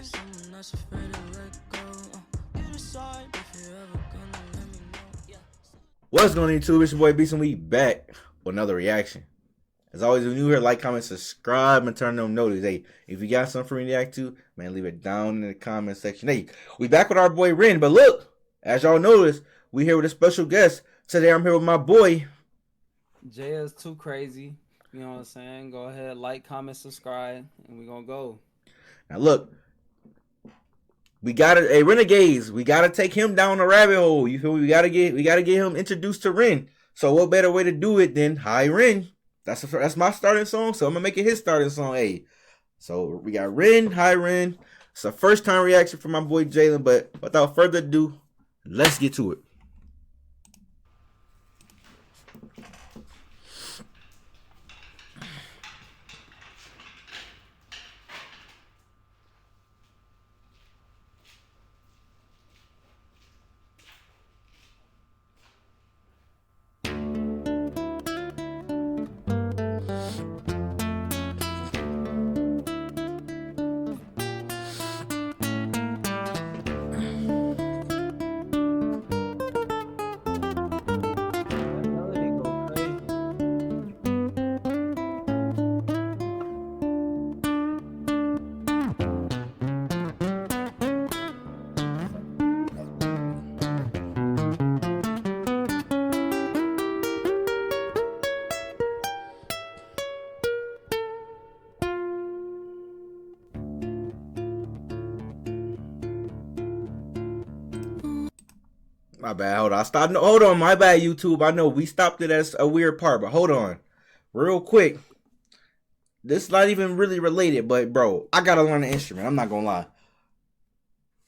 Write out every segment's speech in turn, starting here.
Someone that's afraid to let go. You decide if you're ever gonna let me know. Yeah. What's going on YouTube? It's your boy Beast and we back with another reaction. As always, if you're new here, like, comment, subscribe, and turn on notifications. Hey, if you got something for me to react to, man, leave it down in the comment section. Hey, we back with our boy Ren, but look, as y'all notice, we here with a special guest. Today I'm here with my boy. Jay is too crazy. You know what I'm saying? Go ahead, like, comment, subscribe, and we gonna go. Now look, we gotta, hey Renegades, we gotta take him down the rabbit hole. You feel me? We gotta get him introduced to Ren. So what better way to do it than Hi Ren? That's my starting song, so I'm gonna make it his starting song. Hey, so we got Ren, Hi Ren. It's a first time reaction from my boy Jalen, but without further ado, let's get to it. That melody go crazy. My bad. Hold on. I stopped. Hold on. My bad, YouTube. I know we stopped it as a weird part, but hold on, real quick. This not even really related, but bro, I gotta learn an instrument. I'm not gonna lie.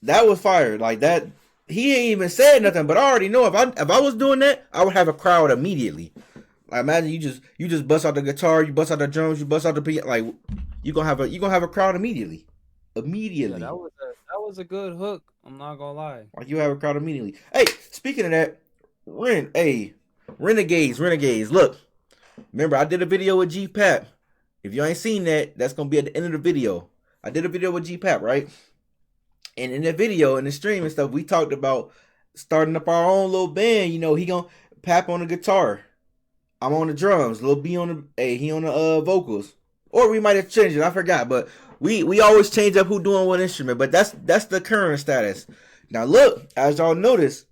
That was fire. Like that. He ain't even said nothing, but I already know if I was doing that, I would have a crowd immediately. Like imagine you just bust out the guitar, you bust out the drums, you bust out the piano. Like you gonna have a crowd immediately. Yeah, that was a good hook. I'm not gonna lie. Like you have a crowd immediately. Hey, speaking of that, Renegades. Look, remember I did a video with G Pap. If you ain't seen that, that's gonna be at the end of the video. I did a video with G Pap, right? And in the video, in the stream and stuff, we talked about starting up our own little band. You know, he gonna Pap on the guitar, I'm on the drums, Lil B on the he on the vocals, or we might have changed it. I forgot, but we always change up who doing what instrument. But that's the current status. Now look, as y'all notice,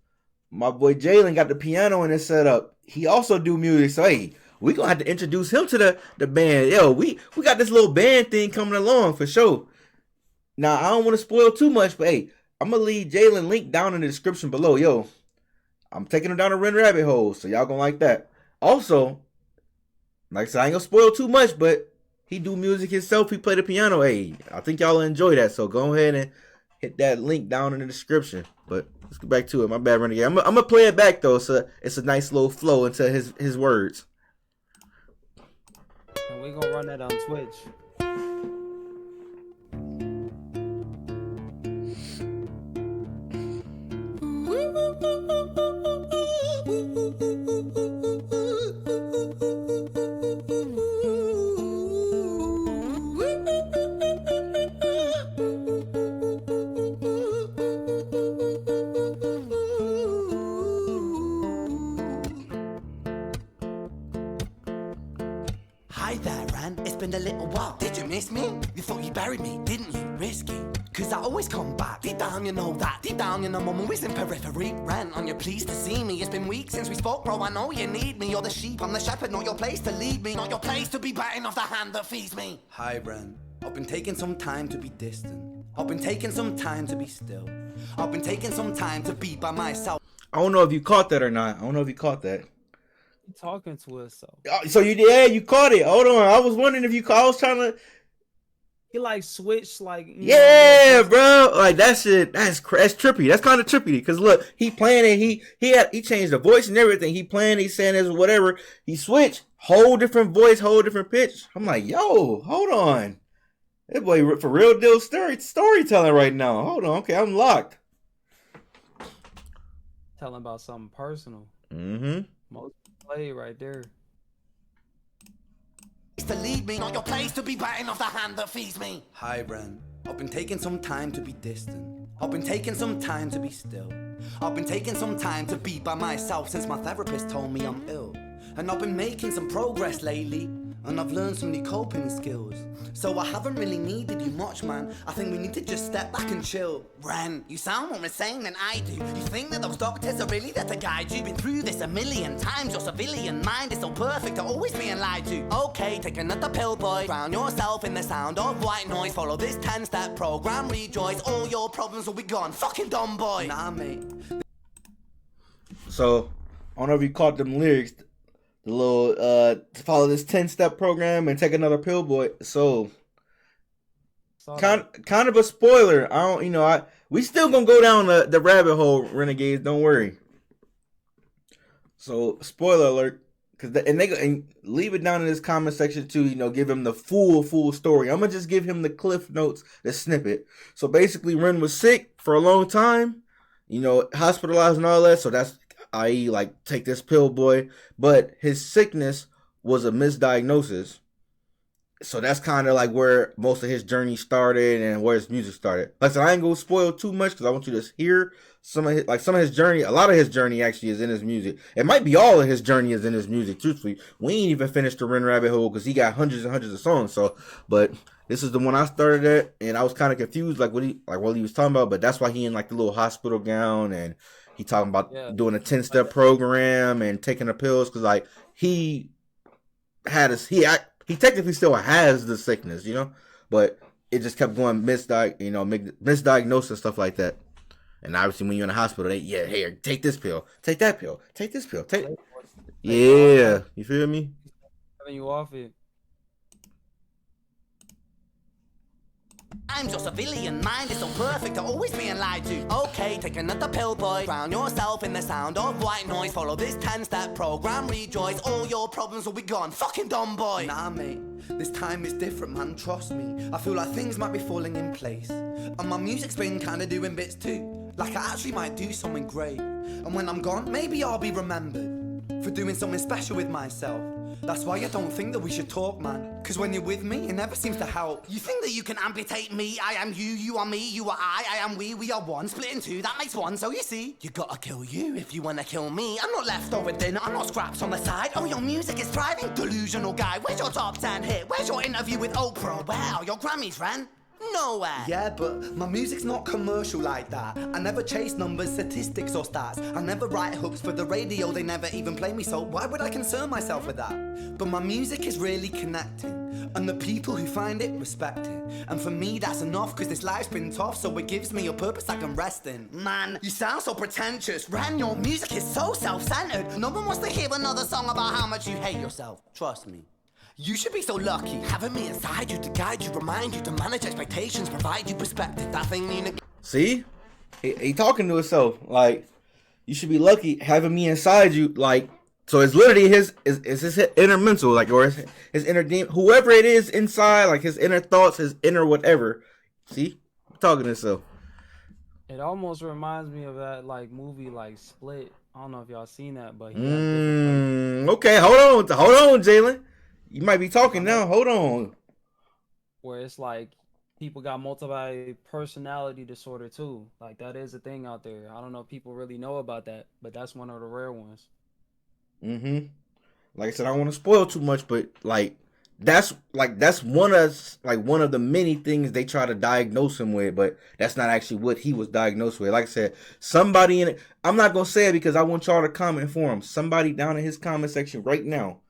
my boy Jalen got the piano in his setup. He also do music, so hey, we gonna have to introduce him to the band. Yo, we got this little band thing coming along for sure. Now I don't want to spoil too much, but hey, I'm gonna leave Jalen link down in the description below. Yo, I'm taking him down the Ren rabbit hole, so y'all gonna like that. Also, like I said, I ain't gonna spoil too much, but he do music himself. He play the piano. Hey, I think y'all enjoy that. So go ahead and hit that link down in the description. But let's get back to it. My bad, Renegade. I'm gonna play it back though, so it's a nice little flow into his words. And we gonna run that on Twitch. Hi there, Ran. It's been a little while. Did you miss me? You thought you buried me, didn't you? Risky. Cause I always come back. Deep down, you know that. Deep down, you know I'm always in periphery. Ran, on you pleased to see me. It's been weeks since we spoke, bro. I know you need me. You're the sheep, I'm the shepherd. Not your place to lead me. Not your place to be biting off the hand that feeds me. Hi, Bren. I've been taking some time to be distant. I've been taking some time to be still. I've been taking some time to be by myself. I don't know if you caught that or not. I don't know if you caught that. He talking to us, so So you caught it. Hold on. I was wondering if you caught. I was trying to. he like switched like Yeah, bro. Like that shit. That's trippy. That's kind of trippy because look, he playing it. He changed the voice and everything. He playing. He's saying this whatever. He switched whole different voice, whole different pitch. I'm like, yo, hold on. That boy for real deal storytelling right now. Hold on. Okay, I'm locked. telling about something personal. Mm-hmm. Most play right there. To lead me, not your place to be biting off the hand that feeds me. Hi, Bren. I've been taking some time to be distant. I've been taking some time to be still. I've been taking some time to be by myself since my therapist told me I'm ill. And I've been making some progress lately, and I've learned some new coping skills. So I haven't really needed you much, man. I think we need to just step back and chill. Ren, you sound more insane than I do. You think that those doctors are really there to guide you? Been through this a million times. Your civilian mind is so perfect to always being lied to. Okay, take another pill, boy. Drown yourself in the sound of white noise. Follow this 10-step program, rejoice. All your problems will be gone. Fucking dumb boy. Nah, mate. So, I don't know if you caught them lyrics. The little follow this 10-step program and take another pill, boy. So kind of a spoiler. I don't, we still gonna go down the rabbit hole, renegades. Don't worry. So spoiler alert, and leave it down in this comment section too. Give him the full story. I'm gonna just give him the cliff notes, the snippet. So basically, Ren was sick for a long time. Hospitalized and all that. So that's, i.e., like, take this pill, boy. But his sickness was a misdiagnosis. So that's kind of like where most of his journey started and where his music started. Like I said, I ain't gonna spoil too much because I want you to hear some of his journey. A lot of his journey actually is in his music. It might be all of his journey is in his music, truthfully. We ain't even finished the Ren Rabbit Hole because he got hundreds and hundreds of songs. So, but this is the one I started at, and I was kind of confused, what he was talking about. But that's why he in like the little hospital gown, and he talking about doing a 10-step program and taking the pills because like he technically still has the sickness, but it just kept going misdiagnosed and stuff like that. And obviously, when you're in the hospital, hey, take this pill, take that pill, take this pill, yeah, you feel me? Having you off it. I'm your civilian mind is so perfect to always being lied to. Okay, take another pill, boy. Drown yourself in the sound of white noise. Follow this 10-step program, rejoice. All your problems will be gone. Fucking dumb boy. Nah, mate. This time is different, man. Trust me. I feel like things might be falling in place. And my music's been kinda doing bits too. Like I actually might do something great. And when I'm gone, maybe I'll be remembered for doing something special with myself. That's why I don't think that we should talk, man. Cause when you're with me, it never seems to help. You think that you can amputate me? I am you, you are me, you are I am we are one. Split in two, that makes one. So you see, you gotta kill you if you wanna kill me. I'm not leftover dinner, I'm not scraps on the side. Oh, your music is thriving, delusional guy. Where's your top 10 hit? Where's your interview with Oprah? Where are your Grammys, Ren? Nowhere. Yeah, but my music's not commercial like that. I never chase numbers, statistics or stats. I never write hooks for the radio, they never even play me, so why would I concern myself with that? But my music is really connecting, and the people who find it respect it. And for me that's enough, cause this life's been tough, so it gives me a purpose I can rest in. Man, you sound so pretentious. Ren, your music is so self-centered. No one wants to hear another song about how much you hate yourself. Trust me. You should be so lucky, having me inside you to guide you, remind you to manage expectations, provide you perspective. That thing you see, he talking to himself like you should be lucky having me inside you. Like, so it's literally his inner mental, like, or his inner demon, whoever it is inside, like his inner thoughts, his inner whatever. See, talking to himself. It almost reminds me of that like movie like Split. I don't know if y'all seen that, but okay, hold on, Jalen. You might be talking now. Hold on. Where it's like people got multiple personality disorder too. Like that is a thing out there. I don't know if people really know about that, but that's one of the rare ones. Like I said, I don't want to spoil too much, but that's one of the many things they try to diagnose him with, but that's not actually what he was diagnosed with. Like I said, somebody in it. I'm not gonna say it because I want y'all to comment for him. Somebody down in his comment section right now.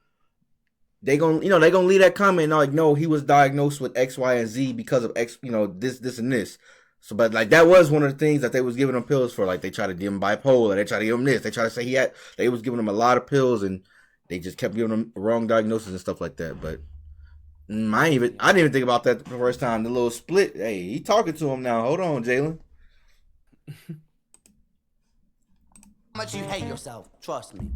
They gonna leave that comment like, no, he was diagnosed with X, Y, and Z because of X, this and this. So, but like that was one of the things that they was giving him pills for. Like they tried to give him bipolar, they tried to give him this, they tried to say they was giving him a lot of pills, and they just kept giving him wrong diagnosis and stuff like that. But I didn't even think about that the first time. The little split. Hey, he talking to him now. Hold on, Jalen. How much you hate yourself. Trust me.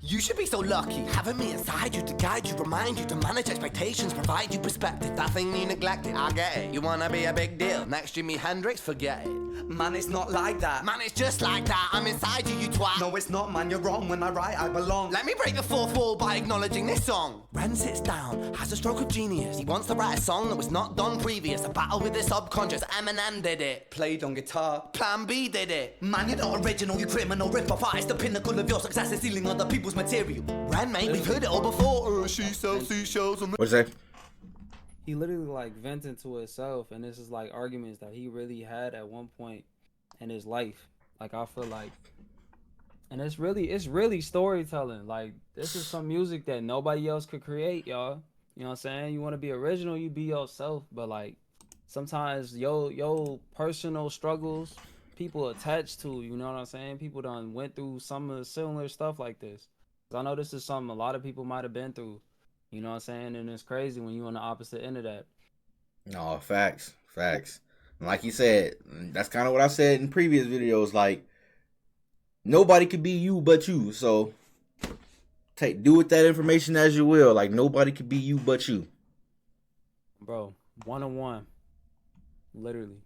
You should be so lucky. Having me inside you to guide you, remind you to manage expectations, provide you perspective. That thing you neglected, I get it. You wanna be a big deal. Next Jimi Hendrix, forget it. Man, it's not like that. Man, it's just like that. I'm inside you, you twat. No, it's not, man. You're wrong. When I write, I belong. Let me break the fourth wall by acknowledging this song. Ren sits down, has a stroke of genius. He wants to write a song that was not done previous. A battle with his subconscious. Eminem did it. Played on guitar. Plan B did it. Man, you're not original. You criminal rip-off artist. The pinnacle of your success is stealing other people's material. Ren, mate, we've heard it all before. She sells seashells on the... What's that? He literally like venting to himself, and this is like arguments that he really had at one point in his life. Like I feel like, and it's really storytelling. Like this is some music that nobody else could create, y'all. You know what I'm saying? You want to be original, you be yourself, but like sometimes your personal struggles, people attached to, you know what I'm saying? People done went through some of the similar stuff like this. I know this is something a lot of people might have been through. You know what I'm saying? And it's crazy when you're on the opposite end of that. No, facts. And like you said, that's kind of what I said in previous videos. Like, nobody could be you but you. So, do with that information as you will. Like, nobody could be you but you. Bro, one-on-one. Literally.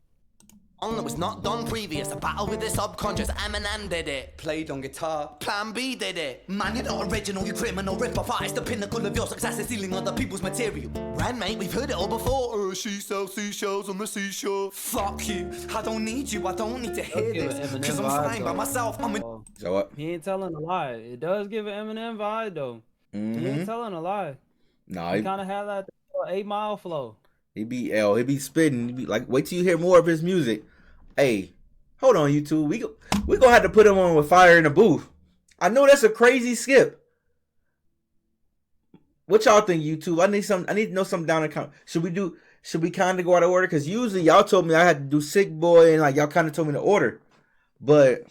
Song that was not done previous. A battle with his subconscious. Eminem did it. Played on guitar. Plan B did it. Man, you're not original. You criminal rip-off artist. The pinnacle of your success is stealing other people's material. Ren, mate, we've heard it all before. She sells seashells on the seashore. Fuck you. I don't need you. I don't need to hear give this. an Eminem Cause I'm vibe, fine by though. myself. I'm a... So what? He ain't telling a lie. It does give an Eminem vibe, though. He ain't telling a lie. Nah, He kind of had that 8 Mile flow. he be spitting. He be like, wait till you hear more of his music. Hey, hold on, YouTube. We gonna have to put him on with Fire in the Booth. I know that's a crazy skip. What y'all think, YouTube? I need to know something down in the comments. Should we kind of go out of order? Because usually y'all told me I had to do Sick Boy and like y'all kind of told me to order. But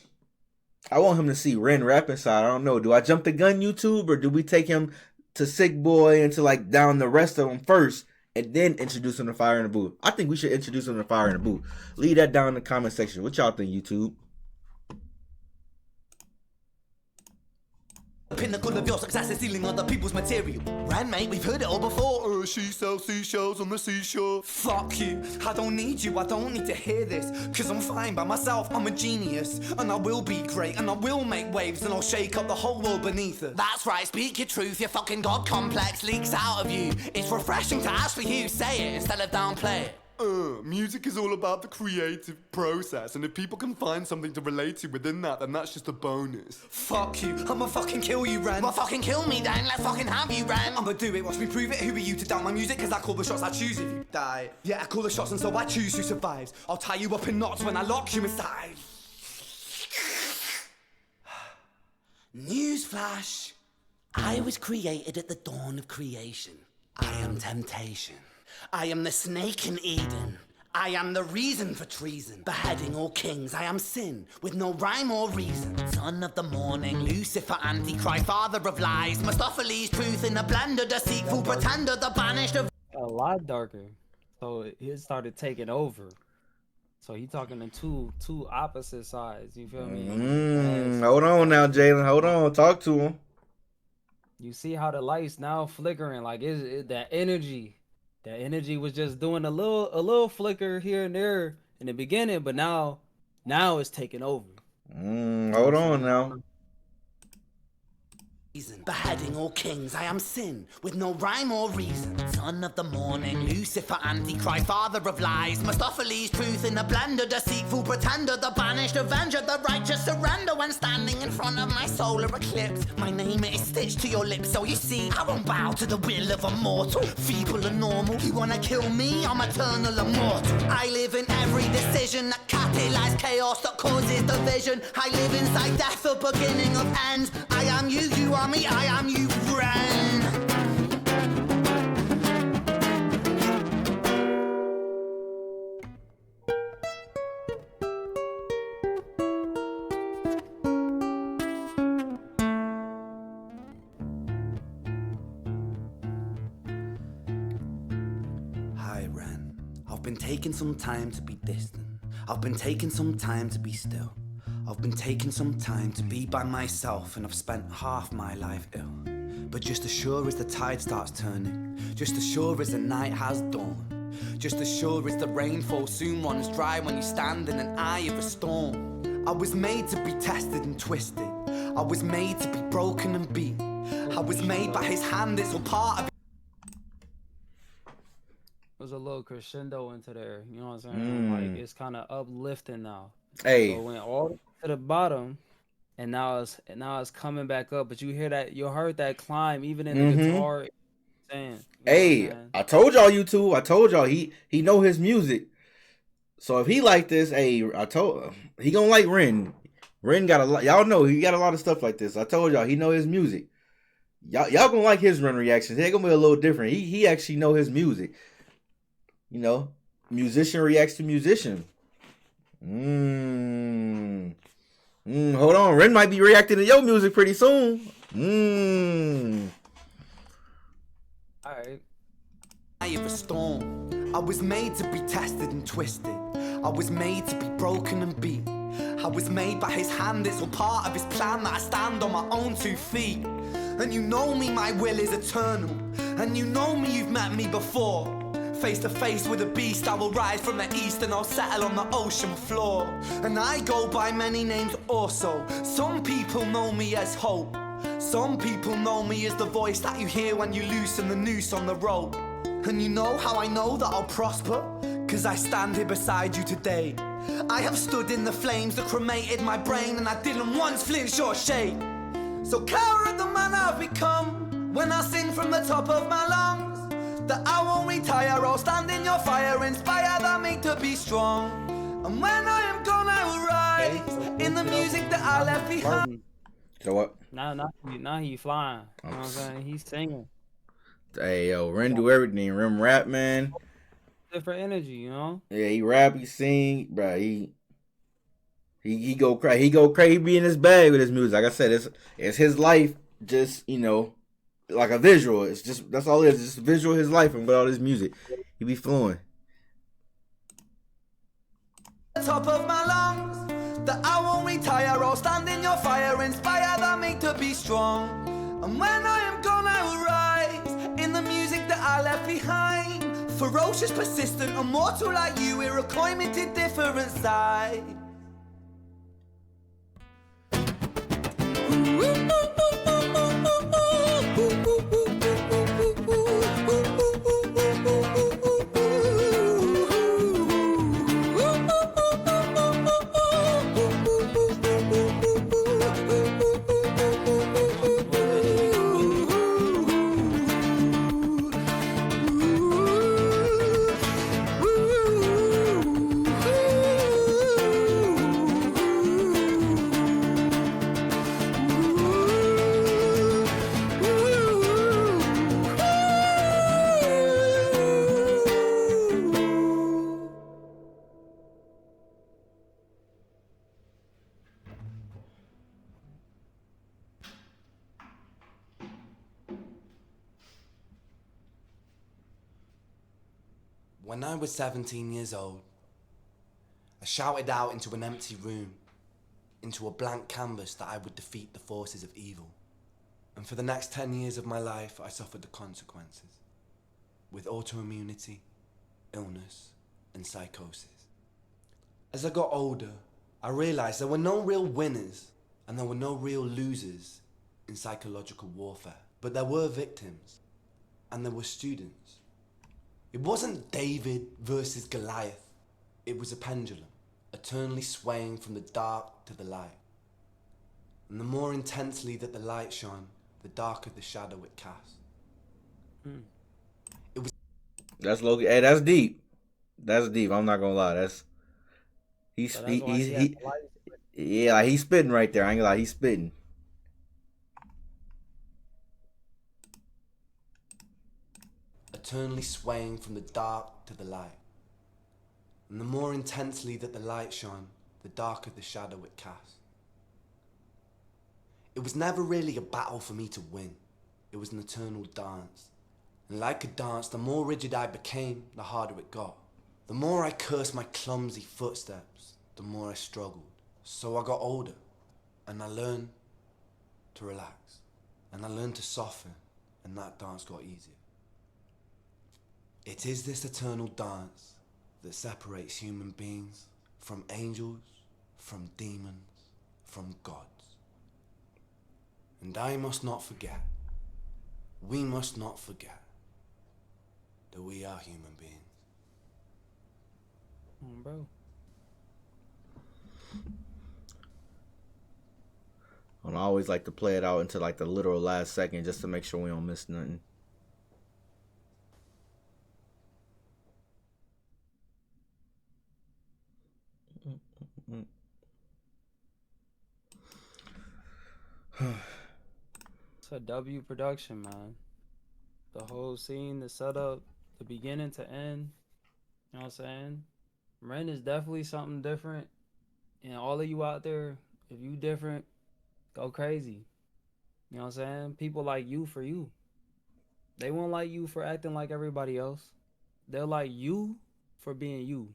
I want him to see Ren rap inside. I don't know. Do I jump the gun, YouTube, or do we take him to Sick Boy and to like down the rest of them first? And then introduce him to Fire in the Booth. I think we should introduce him to Fire in the Booth. Leave that down in the comment section. What y'all think, YouTube? pinnacle of your success is stealing other people's material. Ren, mate, we've heard it all before. She sells seashells on the seashore. Fuck you, I don't need you, I don't need to hear this. Cause I'm fine by myself, I'm a genius. And I will be great, and I will make waves, and I'll shake up the whole world beneath it. That's right, speak your truth, your fucking God complex leaks out of you. It's refreshing to ask for you, say it instead of downplay it. Music is all about the creative process, and if people can find something to relate to within that, then that's just a bonus. Fuck you, I'ma fucking kill you, Ren. Well, fucking kill me then, let's fucking have you, Ren. I'ma do it, watch me prove it. Who are you to doubt my music? Cause I call the shots, I choose if you die. Yeah, I call the shots and so I choose who survives. I'll tie you up in knots when I lock you inside. Newsflash. I was created at the dawn of creation. I am temptation. I am the snake in Eden. I am the reason for treason. Beheading all kings, I am sin, with no rhyme or reason. Son of the morning, Lucifer, Antichrist, father of lies. Mustopheles, truth in a blender, deceitful pretender, the banished of... A lot darker. So it started taking over. So he talking to two opposite sides. You feel me? Hold on now, Jalen. Hold on. Talk to him. You see how the lights now flickering, like that energy. That energy was just doing a little flicker here and there in the beginning, but now it's taking over. Hold on now. Beheading all kings, I am sin, with no rhyme or reason. Son of the morning, Lucifer, Antichrist, father of lies. Mustopheles, truth in a blender, deceitful pretender, the banished avenger, the righteous surrender. When standing in front of my solar eclipse, my name is stitched to your lips. So you see, I won't bow to the will of a mortal, feeble and normal. You wanna kill me? I'm eternal immortal. I live in every decision that catalyzes chaos, that causes division. I live inside death, the beginning of ends. I am you, you are me, I am you, friend. Hi, Ren. I've been taking some time to be distant. I've been taking some time to be still. I've been taking some time to be by myself, and I've spent half my life ill. But just as sure as the tide starts turning, just as sure as the night has dawned, just as sure as the rainfall soon runs dry when you stand in an eye of a storm. I was made to be tested and twisted. I was made to be broken and beat. I was made by his hand, it's all part of. There's a little crescendo into there, you know what I'm saying? Like it's kind of uplifting now. Hey, So it went all the way to the bottom, and now it's coming back up. But you hear that, you heard that climb even in the guitar. Saying, hey, I told y'all YouTube. I told y'all he know his music. So if he like this, hey, I told he gonna like Ren. Ren got a lot. Y'all know he got a lot of stuff like this. I told y'all he know his music. Y'all gonna like his Ren reactions. They're gonna be a little different. He actually know his music. You know, musician reacts to musician. Hold on, Ren might be reacting to your music pretty soon. All right. Of a storm. I was made to be tested and twisted. I was made to be broken and beat. I was made by his hand, it's all part of his plan that I stand on my own 2 feet. And you know me, my will is eternal. And you know me, you've met me before. Face to face with a beast, I will rise from the east and I'll settle on the ocean floor. And I go by many names also. Some people know me as hope. Some people know me as the voice that you hear when you loosen the noose on the rope. And you know how I know that I'll prosper? 'Cause I stand here beside you today. I have stood in the flames that cremated my brain, and I didn't once flinch or shake. So coward the man I've become, when I sing from the top of my lungs, that I won't retire, I'll stand in your fire, inspire that me to be strong. And when I am gone, I will rise in the music that I left behind. So what? Now he flying. You know what I'm saying? He's singing. Hey, yo, Ren do everything. Ren rap, man. Different energy, you know? Yeah, he rap, he sing, bro. He go crazy. He go crazy. He be in his bag with his music. Like I said, it's his life. Just, you know, like a visual. It's just, that's all it is. It's just a visual of his life and with all his music. He be flowing. Top of my lungs, that I won't retire, I'll stand in your fire, inspire that me to be strong. And when I am gone, I will rise in the music that I left behind. Ferocious, persistent, immortal like you, we're a climate different side. When I was 17 years old, I shouted out into an empty room, into a blank canvas, that I would defeat the forces of evil. And for the next 10 years of my life, I suffered the consequences, with autoimmunity, illness, and psychosis. As I got older, I realized there were no real winners and there were no real losers in psychological warfare, but there were victims and there were students. It wasn't David versus Goliath. It was a pendulum, eternally swaying from the dark to the light. And the more intensely that the light shone, the darker the shadow it cast. It was. That's low. Hey, that's deep. That's deep. I'm not gonna lie. That's he's yeah, like he's spitting right there. I ain't gonna lie. He's spitting. Eternally swaying from the dark to the light. And the more intensely that the light shone, the darker the shadow it cast. It was never really a battle for me to win. It was an eternal dance. And like a dance, the more rigid I became, the harder it got. The more I cursed my clumsy footsteps, the more I struggled. So I got older, and I learned to relax, and I learned to soften, and that dance got easier. It is this eternal dance that separates human beings from angels, from demons, from gods. And I must not forget, we must not forget, that we are human beings. Bro. And I always like to play it out until like the literal last second just to make sure we don't miss nothing. It's a W production, man. The whole scene, the setup, the beginning to end. You know what I'm saying? Ren is definitely something different. And all of you out there, if you different, go crazy. You know what I'm saying? People like you for you. They won't like you for acting like everybody else. They'll like you for being you.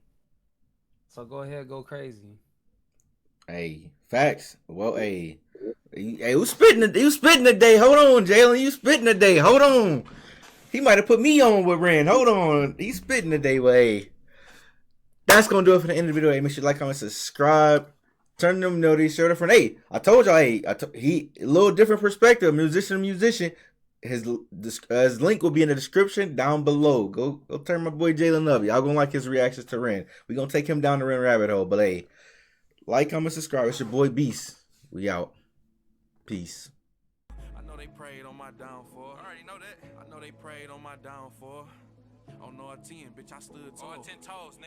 So go ahead, go crazy. Hey, facts. Well, hey, who's spitting today? Hold on, Jalen. You spitting today? Hold on. He might have put me on with Ren. Hold on. He's spitting today, but hey, that's gonna do it for the end of the video. Hey, make sure you like, comment, subscribe, turn them notices, share it a friend. Hey, I told y'all. Hey, he a little different perspective. Musician to musician. His link will be in the description down below. Go turn my boy Jalen up. Y'all gonna like his reactions to Ren. We gonna take him down the Ren rabbit hole. But hey, like, comment, subscribe. It's your boy Beast. We out. Peace. I know they prayed on my downfall. I already know that. I know they prayed on my downfall. On no 10, bitch, I stood tall. On 10 toes, nigga.